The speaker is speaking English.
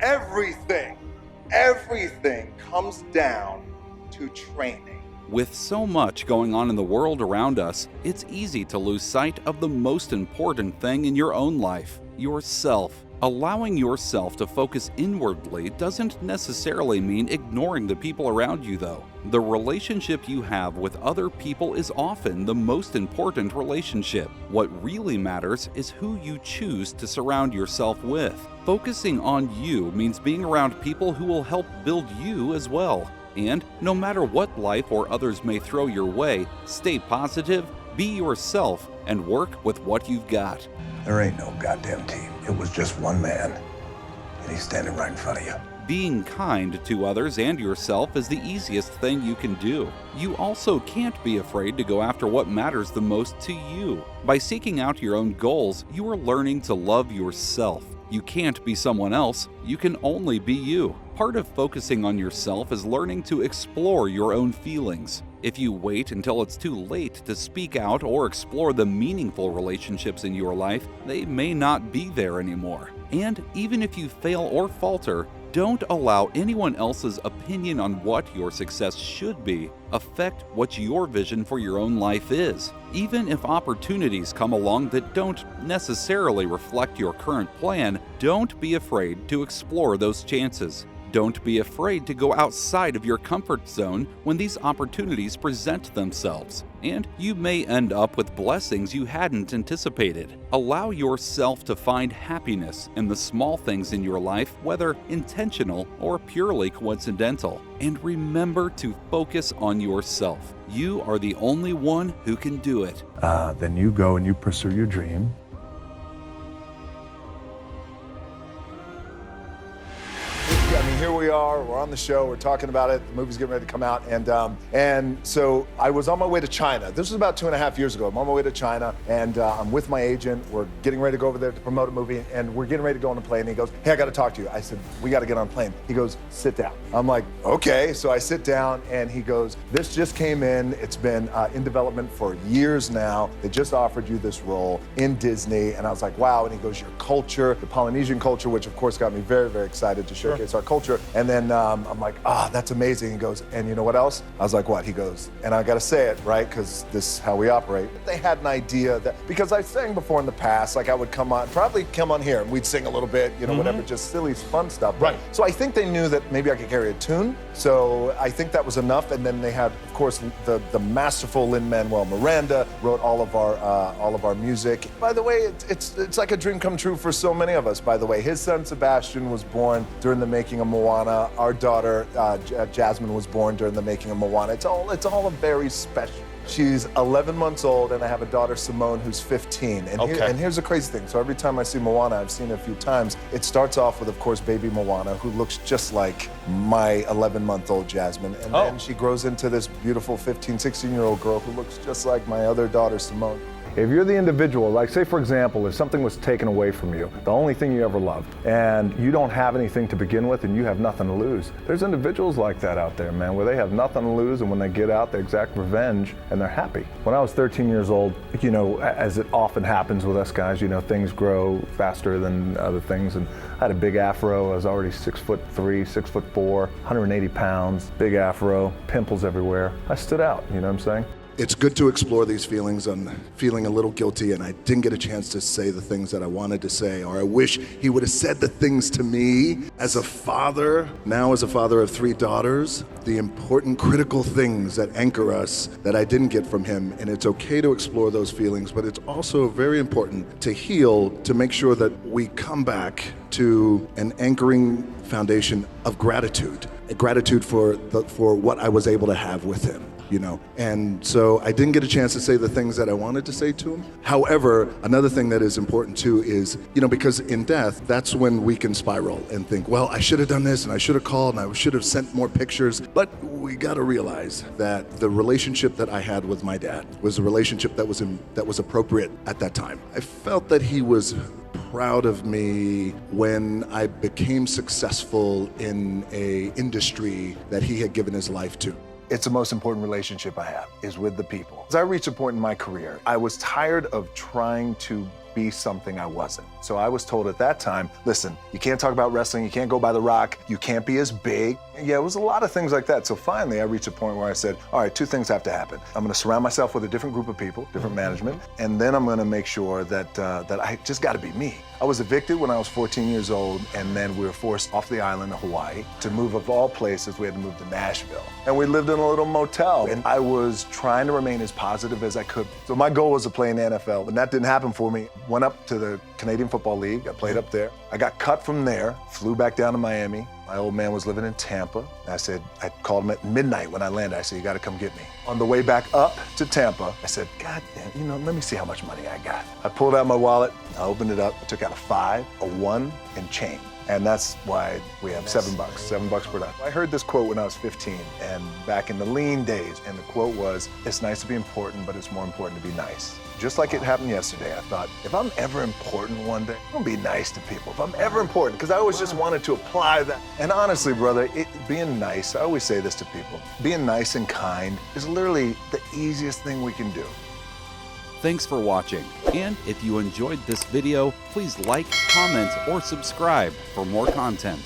everything comes down to training. With so much going on in the world around us, it's easy to lose sight of the most important thing in your own life, yourself. Allowing yourself to focus inwardly doesn't necessarily mean ignoring the people around you, though. The relationship you have with other people is often the most important relationship. What really matters is who you choose to surround yourself with. Focusing on you means being around people who will help build you as well. And no matter what life or others may throw your way, stay positive, be yourself, and work with what you've got. There ain't no goddamn team. It was just one man, and he's standing right in front of you. Being kind to others and yourself is the easiest thing you can do. You also can't be afraid to go after what matters the most to you. By seeking out your own goals, you are learning to love yourself. You can't be someone else, you can only be you. Part of focusing on yourself is learning to explore your own feelings. If you wait until it's too late to speak out or explore the meaningful relationships in your life, they may not be there anymore. And even if you fail or falter, don't allow anyone else's opinion on what your success should be affect what your vision for your own life is. Even if opportunities come along that don't necessarily reflect your current plan, don't be afraid to explore those chances. Don't be afraid to go outside of your comfort zone when these opportunities present themselves, and you may end up with blessings you hadn't anticipated. Allow yourself to find happiness in the small things in your life, whether intentional or purely coincidental. And remember to focus on yourself. You are the only one who can do it. Then you go and you pursue your dream. I mean, here we are, we're on the show, we're talking about it, the movie's getting ready to come out, and so I was on my way to China. This was about 2.5 years ago. I'm on my way to China, and I'm with my agent. We're getting ready to go over there to promote a movie, and we're getting ready to go on a plane, and he goes, hey, I gotta talk to you. I said, we gotta get on a plane. He goes, sit down. I'm like, okay, so I sit down, and he goes, this just came in. It's been in development for years now. They just offered you this role in Disney, and I was like, wow, and he goes, your culture, the Polynesian culture, which of course got me very, very excited to showcase our culture. And then I'm like, that's amazing. He goes, and you know what else? I was like, what? He goes, and I got to say it, right? Because this is how we operate. They had an idea that, because I sang before in the past, like I would probably come on here and we'd sing a little bit, you know, whatever, just silly, fun stuff. Right. So I think they knew that maybe I could carry a tune. So I think that was enough. And then they had, of course, the masterful Lin-Manuel Miranda wrote all of our music. By the way, it's like a dream come true for so many of us, by the way. His son Sebastian was born during the making of Moana. Our daughter Jasmine was born during the making of Moana. It's all very special. She's 11 months old, and I have a daughter, Simone, who's 15. And here's the crazy thing. So every time I see Moana, I've seen it a few times, it starts off with, of course, baby Moana, who looks just like my 11-month-old Jasmine. And then she grows into this beautiful 15, 16-year-old girl who looks just like my other daughter, Simone. If you're the individual, like say for example, if something was taken away from you, the only thing you ever loved, and you don't have anything to begin with and you have nothing to lose. There's individuals like that out there, man, where they have nothing to lose, and when they get out, they exact revenge and they're happy. When I was 13 years old, you know, as it often happens with us guys, you know, things grow faster than other things, and I had a big afro. I was already 6'3", 6'4", 180 pounds, big afro, pimples everywhere. I stood out, you know what I'm saying? It's good to explore these feelings. I'm feeling a little guilty, and I didn't get a chance to say the things that I wanted to say, or I wish he would have said the things to me as a father, now as a father of 3 daughters, the important critical things that anchor us that I didn't get from him. And it's okay to explore those feelings, but it's also very important to heal, to make sure that we come back to an anchoring foundation of gratitude for what I was able to have with him. You know, and so I didn't get a chance to say the things that I wanted to say to him. However, another thing that is important too is, you know, because in death, that's when we can spiral and think, well, I should have done this, and I should have called, and I should have sent more pictures. But we got to realize that the relationship that I had with my dad was a relationship that was appropriate at that time. I felt that he was proud of me when I became successful in a industry that he had given his life to. It's the most important relationship I have, is with the people. As I reached a point in my career, I was tired of trying to be something I wasn't. So I was told at that time, listen, you can't talk about wrestling, you can't go by The Rock, you can't be as big. Yeah, it was a lot of things like that. So finally I reached a point where I said, all right, two things have to happen. I'm gonna surround myself with a different group of people, different management, and then I'm gonna make sure that I just gotta be me. I was evicted when I was 14 years old, and then we were forced off the island of Hawaii to move, of all places, we had to move to Nashville. And we lived in a little motel, and I was trying to remain as positive as I could. So my goal was to play in the NFL, and that didn't happen for me. Went up to the Canadian Football League, I played up there. I got cut from there, flew back down to Miami. My old man was living in Tampa. I called him at midnight when I landed. I said, you gotta come get me. On the way back up to Tampa, I said, God damn, let me see how much money I got. I pulled out my wallet, I opened it up, I took out a 5, a 1, and change. And that's why we have $7 per dollar. I heard this quote when I was 15 and back in the lean days, and the quote was, it's nice to be important, but it's more important to be nice. Just like it happened yesterday, I thought, if I'm ever important one day, I'm gonna be nice to people. If I'm ever important, because I always just wanted to apply that. And honestly, brother, being nice, I always say this to people, being nice and kind is literally the easiest thing we can do. Thanks for watching, and if you enjoyed this video, please like, comment, or subscribe for more content.